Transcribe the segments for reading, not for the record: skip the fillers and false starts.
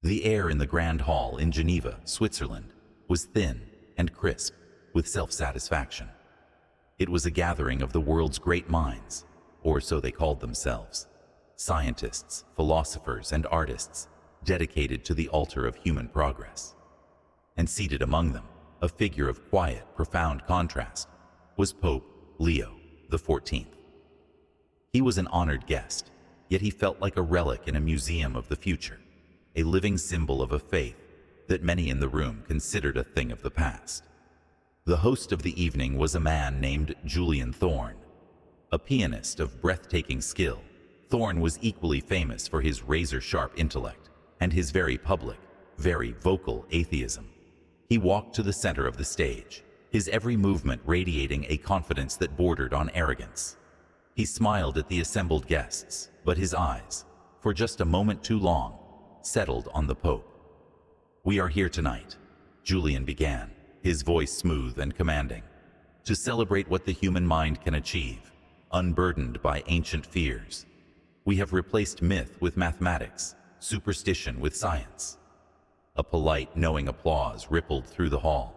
The air in the Grand Hall in Geneva, Switzerland, was thin and crisp with self-satisfaction. It was a gathering of the world's great minds, or so they called themselves, scientists, philosophers, and artists dedicated to the altar of human progress. And seated among them, a figure of quiet, profound contrast, was Pope Leo the 14th. He was an honored guest, yet he felt like a relic in a museum of the future, a living symbol of a faith that many in the room considered a thing of the past. The host of the evening was a man named Julian Thorne. A pianist of breathtaking skill, Thorne was equally famous for his razor-sharp intellect and his very public, very vocal atheism. He walked to the center of the stage, his every movement radiating a confidence that bordered on arrogance. He smiled at the assembled guests, but his eyes, for just a moment too long, settled on the Pope. "We are here tonight," Julian began, his voice smooth and commanding, "to celebrate what the human mind can achieve, unburdened by ancient fears. We have replaced myth with mathematics, superstition with science." A polite, knowing applause rippled through the hall.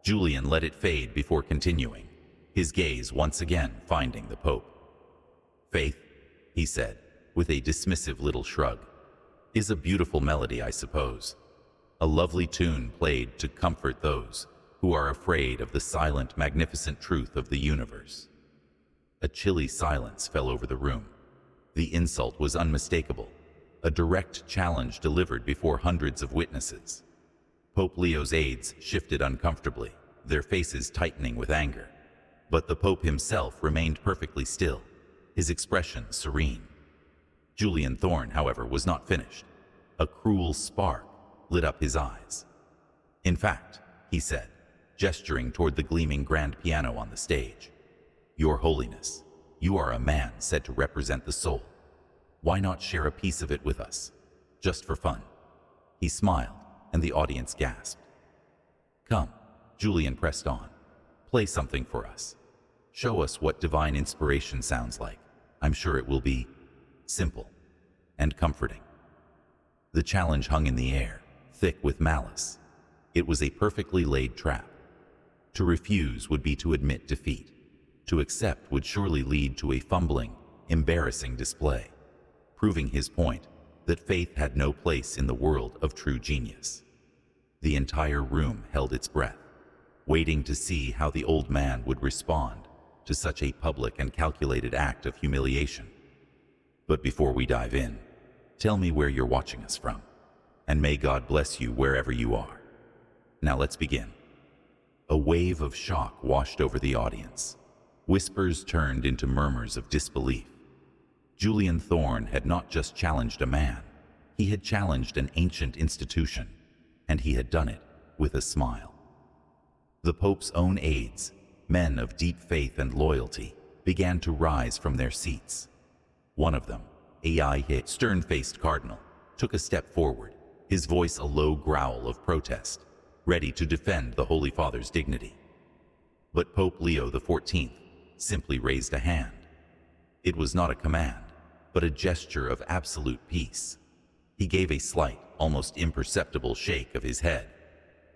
Julian let it fade before continuing, his gaze once again finding the Pope. "Faith," he said, with a dismissive little shrug, "is a beautiful melody, I suppose. A lovely tune played to comfort those who are afraid of the silent, magnificent truth of the universe." A chilly silence fell over the room. The insult was unmistakable, a direct challenge delivered before hundreds of witnesses. Pope Leo's aides shifted uncomfortably, their faces tightening with anger. But the Pope himself remained perfectly still, his expression serene. Julian Thorne, however, was not finished. A cruel spark lit up his eyes. "In fact," he said, gesturing toward the gleaming grand piano on the stage, "Your Holiness, you are a man said to represent the soul. Why not share a piece of it with us, just for fun?" He smiled, and the audience gasped. "Come," Julian pressed on, "play something for us. Show us what divine inspiration sounds like. I'm sure it will be simple and comforting." The challenge hung in the air, thick with malice. It was a perfectly laid trap. To refuse would be to admit defeat. To accept would surely lead to a fumbling, embarrassing display, proving his point that faith had no place in the world of true genius. The entire room held its breath, waiting to see how the old man would respond to such a public and calculated act of humiliation. "But before we dive in, tell me where you're watching us from, and may God bless you wherever you are. Now let's begin." A wave of shock washed over the audience. Whispers turned into murmurs of disbelief. Julian Thorne had not just challenged a man, he had challenged an ancient institution, and he had done it with a smile. The Pope's own aides, men of deep faith and loyalty, began to rise from their seats. One of them, a stern-faced cardinal, took a step forward, his voice a low growl of protest, ready to defend the Holy Father's dignity. But Pope Leo the 14th simply raised a hand. It was not a command, but a gesture of absolute peace. He gave a slight, almost imperceptible shake of his head,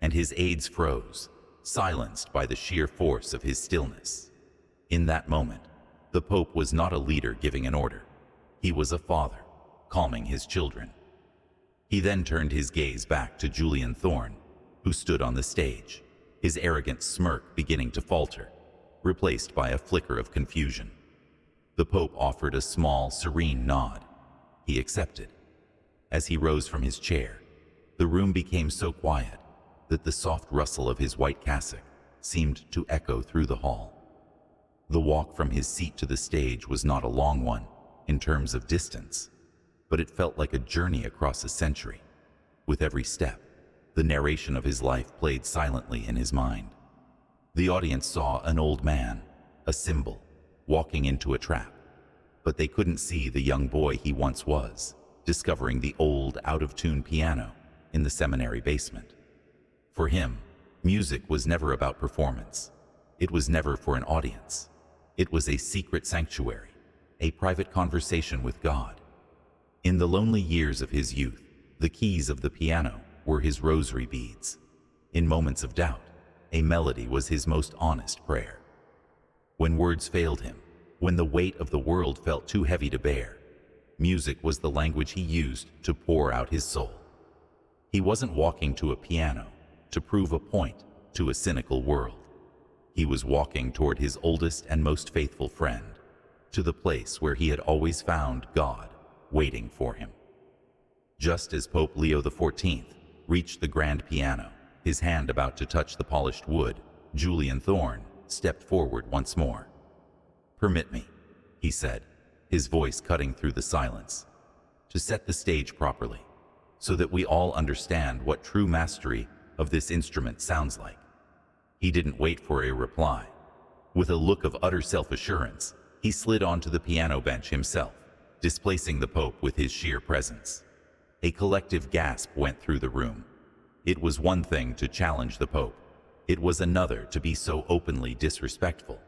and his aides froze, silenced by the sheer force of his stillness. In that moment, the Pope was not a leader giving an order. He was a father, calming his children. He then turned his gaze back to Julian Thorne, who stood on the stage, his arrogant smirk beginning to falter, replaced by a flicker of confusion. The Pope offered a small, serene nod. He accepted. As he rose from his chair, the room became so quiet that the soft rustle of his white cassock seemed to echo through the hall. The walk from his seat to the stage was not a long one in terms of distance, but it felt like a journey across a century. With every step, the narration of his life played silently in his mind. The audience saw an old man, a symbol, walking into a trap, but they couldn't see the young boy he once was, discovering the old, out-of-tune piano in the seminary basement. For him, music was never about performance. It was never for an audience. It was a secret sanctuary, a private conversation with God. In the lonely years of his youth, The keys of the piano were his rosary beads. In moments of doubt, a melody was his most honest prayer. When words failed him, when the weight of the world felt too heavy to bear, music was the language he used to pour out his soul. He wasn't walking to a piano to prove a point to a cynical world. He was walking toward his oldest and most faithful friend, to the place where he had always found God waiting for him. Just as Pope Leo the Fourteenth reached the grand piano, his hand about to touch the polished wood, Julian Thorne stepped forward once more. "Permit me," he said, his voice cutting through the silence, "to set the stage properly, so that we all understand what true mastery of this instrument sounds like." He didn't wait for a reply. With a look of utter self-assurance, he slid onto the piano bench himself, displacing the Pope with his sheer presence. A collective gasp went through the room. It was one thing to challenge the Pope. It was another to be so openly disrespectful.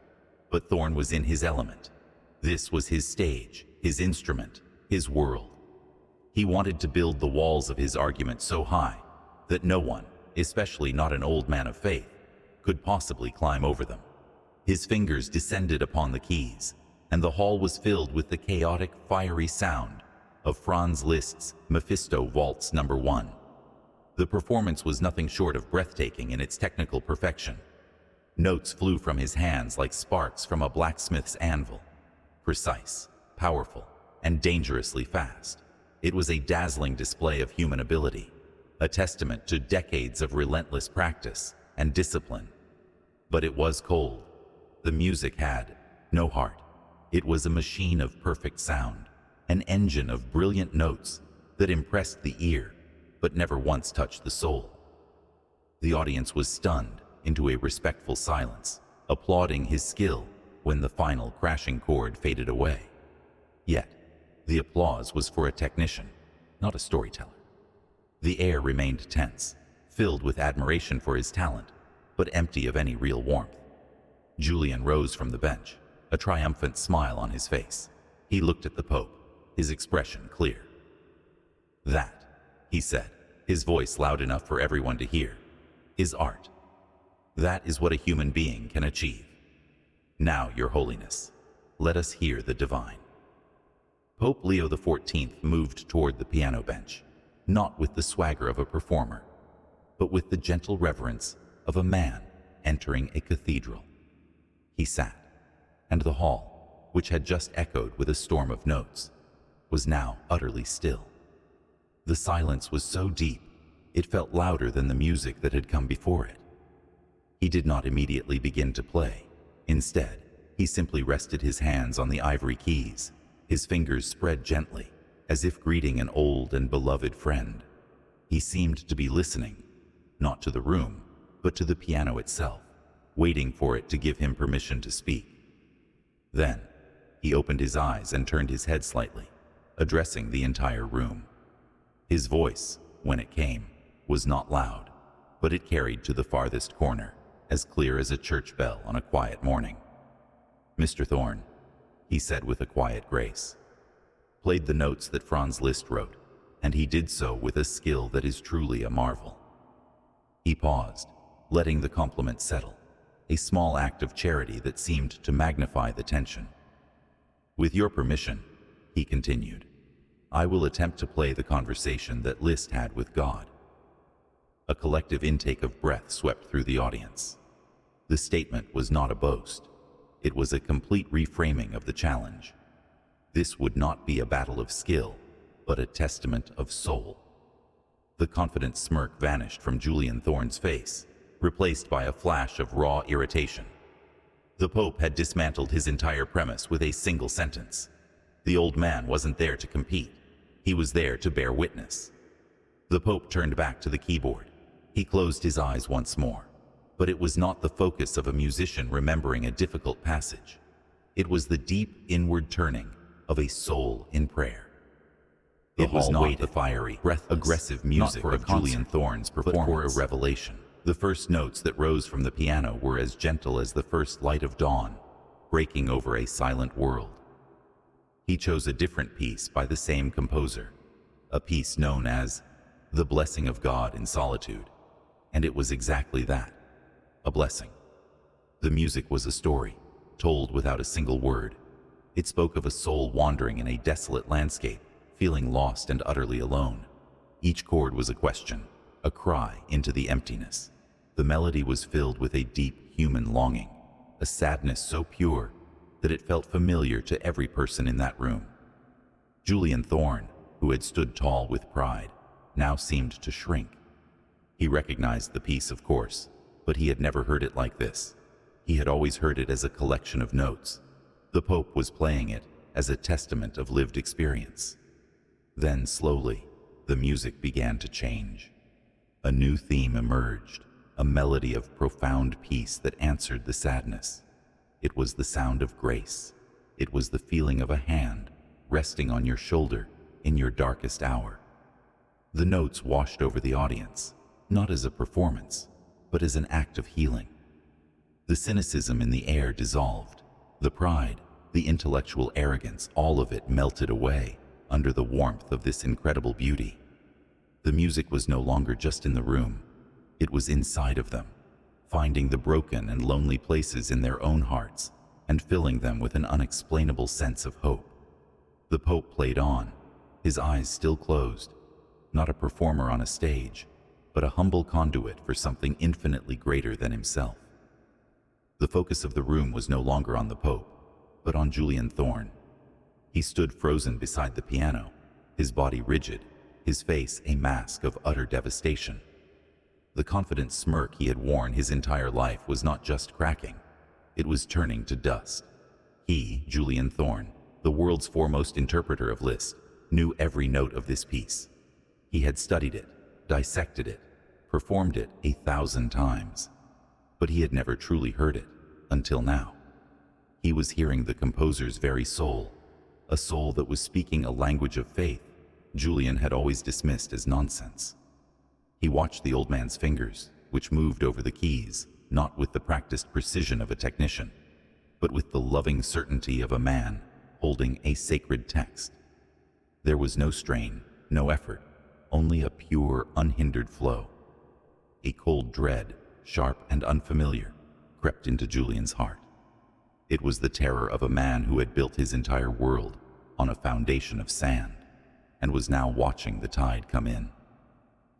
But Thorne was in his element. This was his stage, his instrument, his world. He wanted to build the walls of his argument so high that no one, especially not an old man of faith, could possibly climb over them. His fingers descended upon the keys, and the hall was filled with the chaotic, fiery sound of Franz Liszt's Mephisto Waltz No. 1. The performance was nothing short of breathtaking in its technical perfection. Notes flew from his hands like sparks from a blacksmith's anvil. Precise, powerful, and dangerously fast. It was a dazzling display of human ability, a testament to decades of relentless practice and discipline. But it was cold. The music had no heart. It was a machine of perfect sound, an engine of brilliant notes that impressed the ear, but never once touched the soul. The audience was stunned into a respectful silence, applauding his skill when the final crashing chord faded away. Yet, the applause was for a technician, not a storyteller. The air remained tense, filled with admiration for his talent, but empty of any real warmth. Julian rose from the bench, a triumphant smile on his face. He looked at the Pope, his expression clear. "That," he said, his voice loud enough for everyone to hear, "is art. That is what a human being can achieve. Now, Your Holiness, let us hear the divine." Pope Leo the Fourteenth moved toward the piano bench, not with the swagger of a performer, but with the gentle reverence of a man entering a cathedral. He sat, and the hall, which had just echoed with a storm of notes, was now utterly still. The silence was so deep, it felt louder than the music that had come before it. He did not immediately begin to play. Instead, he simply rested his hands on the ivory keys, his fingers spread gently, as if greeting an old and beloved friend. He seemed to be listening, not to the room, but to the piano itself, waiting for it to give him permission to speak. Then, he opened his eyes and turned his head slightly, addressing the entire room. His voice, when it came, was not loud, but it carried to the farthest corner, as clear as a church bell on a quiet morning. "Mr. Thorne," he said with a quiet grace, played the notes that Franz Liszt wrote, and he did so with a skill that is truly a marvel. He paused, letting the compliment settle, a small act of charity that seemed to magnify the tension. "With your permission," he continued, "I will attempt to play the conversation that Liszt had with God." A collective intake of breath swept through the audience. The statement was not a boast. It was a complete reframing of the challenge. This would not be a battle of skill, but a testament of soul. The confident smirk vanished from Julian Thorne's face, replaced by a flash of raw irritation. The Pope had dismantled his entire premise with a single sentence. The old man wasn't there to compete. He was there to bear witness. The Pope turned back to the keyboard. He closed his eyes once more, but it was not the focus of a musician remembering a difficult passage. It was the deep inward turning of a soul in prayer. It was not the fiery, aggressive music of Julian Thorne's performance, but for a revelation. The first notes that rose from the piano were as gentle as the first light of dawn, breaking over a silent world. He chose a different piece by the same composer, a piece known as the blessing of God in solitude. And it was exactly that, a blessing. The music was a story, told without a single word. It spoke of a soul wandering in a desolate landscape, feeling lost and utterly alone. Each chord was a question, a cry into the emptiness. The melody was filled with a deep human longing, a sadness so pure that it felt familiar to every person in that room. Julian Thorne, who had stood tall with pride, now seemed to shrink. He recognized the piece, of course, but he had never heard it like this. He had always heard it as a collection of notes. The Pope was playing it as a testament of lived experience. Then, slowly, the music began to change. A new theme emerged, a melody of profound peace that answered the sadness. It was the sound of grace. It was the feeling of a hand resting on your shoulder in your darkest hour. The notes washed over the audience, not as a performance, but as an act of healing. The cynicism in the air dissolved. The pride, the intellectual arrogance, all of it melted away under the warmth of this incredible beauty. The music was no longer just in the room. It was inside of them, finding the broken and lonely places in their own hearts and filling them with an unexplainable sense of hope. The Pope played on, his eyes still closed, not a performer on a stage, but a humble conduit for something infinitely greater than himself. The focus of the room was no longer on the Pope, but on Julian Thorne. He stood frozen beside the piano, his body rigid, his face a mask of utter devastation. The confident smirk he had worn his entire life was not just cracking, it was turning to dust. He, Julian Thorne, the world's foremost interpreter of Liszt, knew every note of this piece. He had studied it, dissected it, performed it 1,000 times, but he had never truly heard it until now. He was hearing the composer's very soul, a soul that was speaking a language of faith Julian had always dismissed as nonsense. He watched the old man's fingers, which moved over the keys, not with the practiced precision of a technician, but with the loving certainty of a man holding a sacred text. There was no strain, no effort, only a pure, unhindered flow. A cold dread, sharp and unfamiliar, crept into Julian's heart. It was the terror of a man who had built his entire world on a foundation of sand, and was now watching the tide come in.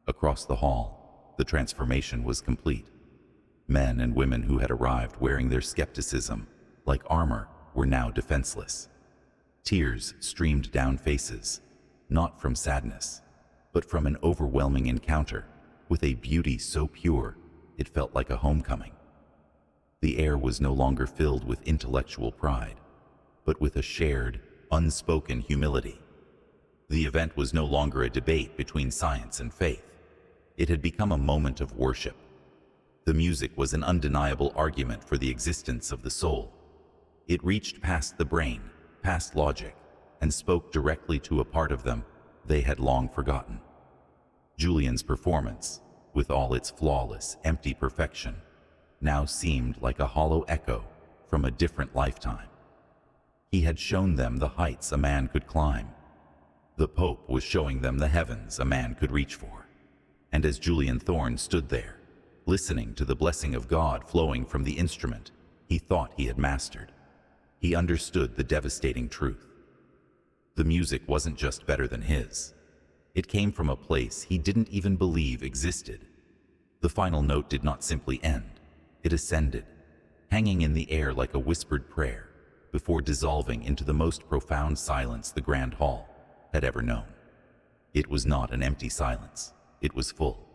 Across the hall, the transformation was complete. Men and women who had arrived wearing their skepticism like armor were now defenseless. Tears streamed down faces, not from sadness, but from an overwhelming encounter with a beauty so pure it felt like a homecoming. The air was no longer filled with intellectual pride, but with a shared, unspoken humility. The event was no longer a debate between science and faith. It had become a moment of worship. The music was an undeniable argument for the existence of the soul. It reached past the brain, past logic, and spoke directly to a part of them they had long forgotten. Julian's performance, with all its flawless, empty perfection, now seemed like a hollow echo from a different lifetime. He had shown them the heights a man could climb. The Pope was showing them the heavens a man could reach for. And as Julian Thorne stood there, listening to the blessing of God flowing from the instrument he thought he had mastered, he understood the devastating truth. The music wasn't just better than his. It came from a place he didn't even believe existed. The final note did not simply end. It ascended, hanging in the air like a whispered prayer, before dissolving into the most profound silence the Grand Hall had ever known. It was not an empty silence. It was full.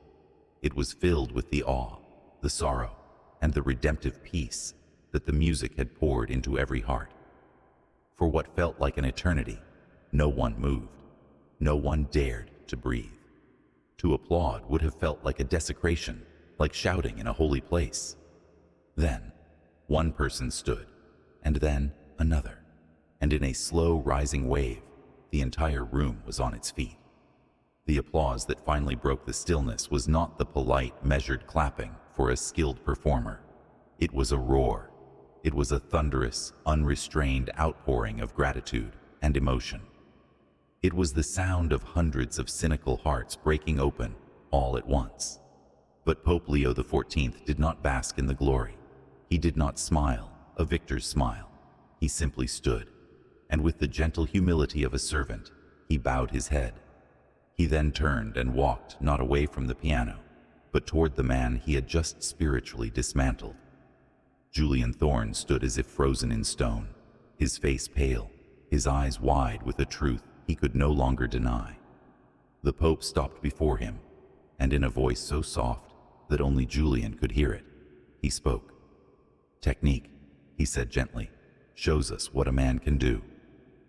It was filled with the awe, the sorrow, and the redemptive peace that the music had poured into every heart. For what felt like an eternity, no one moved. No one dared to breathe. To applaud would have felt like a desecration, like shouting in a holy place. Then, one person stood, and then another, and in a slow rising wave, the entire room was on its feet. The applause that finally broke the stillness was not the polite, measured clapping for a skilled performer. It was a roar. It was a thunderous, unrestrained outpouring of gratitude and emotion. It was the sound of hundreds of cynical hearts breaking open all at once. But Pope Leo the XIV did not bask in the glory. He did not smile a victor's smile. He simply stood, and with the gentle humility of a servant, he bowed his head. He then turned and walked not away from the piano, but toward the man he had just spiritually dismantled. Julian Thorne stood as if frozen in stone, his face pale, his eyes wide with a truth he could no longer deny. The Pope stopped before him, and in a voice so soft that only Julian could hear it, he spoke. "Technique," he said gently, "shows us what a man can do."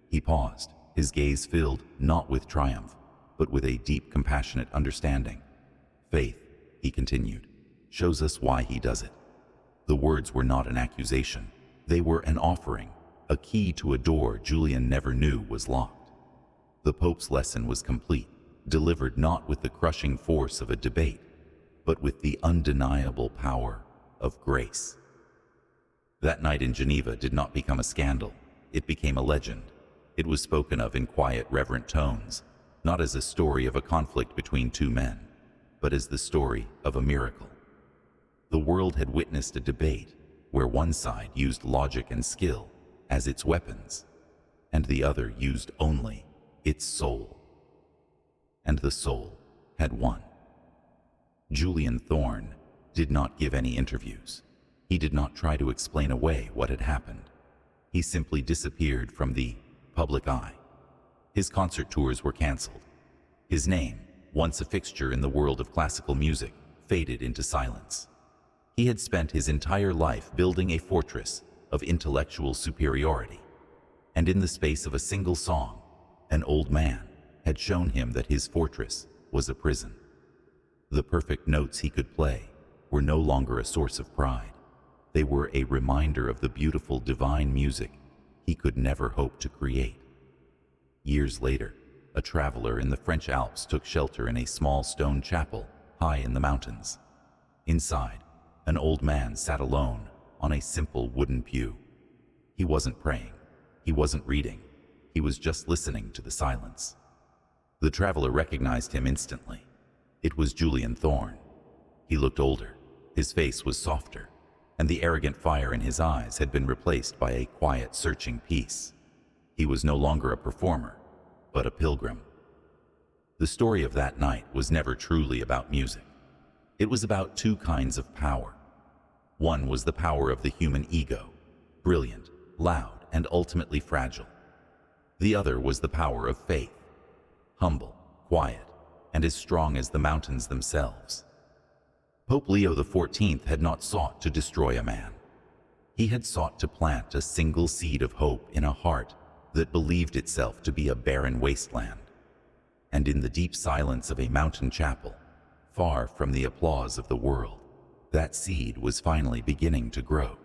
He paused, his gaze filled not with triumph, but with a deep, compassionate understanding. "Faith," he continued, "shows us why he does it." The words were not an accusation. They were an offering, a key to a door Julian never knew was locked. The Pope's lesson was complete, delivered not with the crushing force of a debate, but with the undeniable power of grace. That night in Geneva did not become a scandal. It became a legend. It was spoken of in quiet, reverent tones, not as a story of a conflict between two men, but as the story of a miracle. The world had witnessed a debate where one side used logic and skill as its weapons, and the other used only its soul. And the soul had won. Julian Thorne did not give any interviews. He did not try to explain away what had happened. He simply disappeared from the public eye. His concert tours were canceled. His name, once a fixture in the world of classical music, faded into silence. He had spent his entire life building a fortress of intellectual superiority, and in the space of a single song, an old man had shown him that his fortress was a prison. The perfect notes he could play were no longer a source of pride. They were a reminder of the beautiful divine music he could never hope to create. Years later, a traveler in the French Alps took shelter in a small stone chapel high in the mountains. Inside, an old man sat alone on a simple wooden pew. He wasn't praying. He wasn't reading. He was just listening to the silence. The traveler recognized him instantly. It was Julian Thorne. He looked older. His face was softer, and the arrogant fire in his eyes had been replaced by a quiet, searching peace. He was no longer a performer, but a pilgrim. The story of that night was never truly about music. It was about two kinds of power. One was the power of the human ego, brilliant, loud, and ultimately fragile. The other was the power of faith, humble, quiet, and as strong as the mountains themselves. Pope Leo the XIV had not sought to destroy a man. He had sought to plant a single seed of hope in a heart that believed itself to be a barren wasteland. And in the deep silence of a mountain chapel, far from the applause of the world, that seed was finally beginning to grow.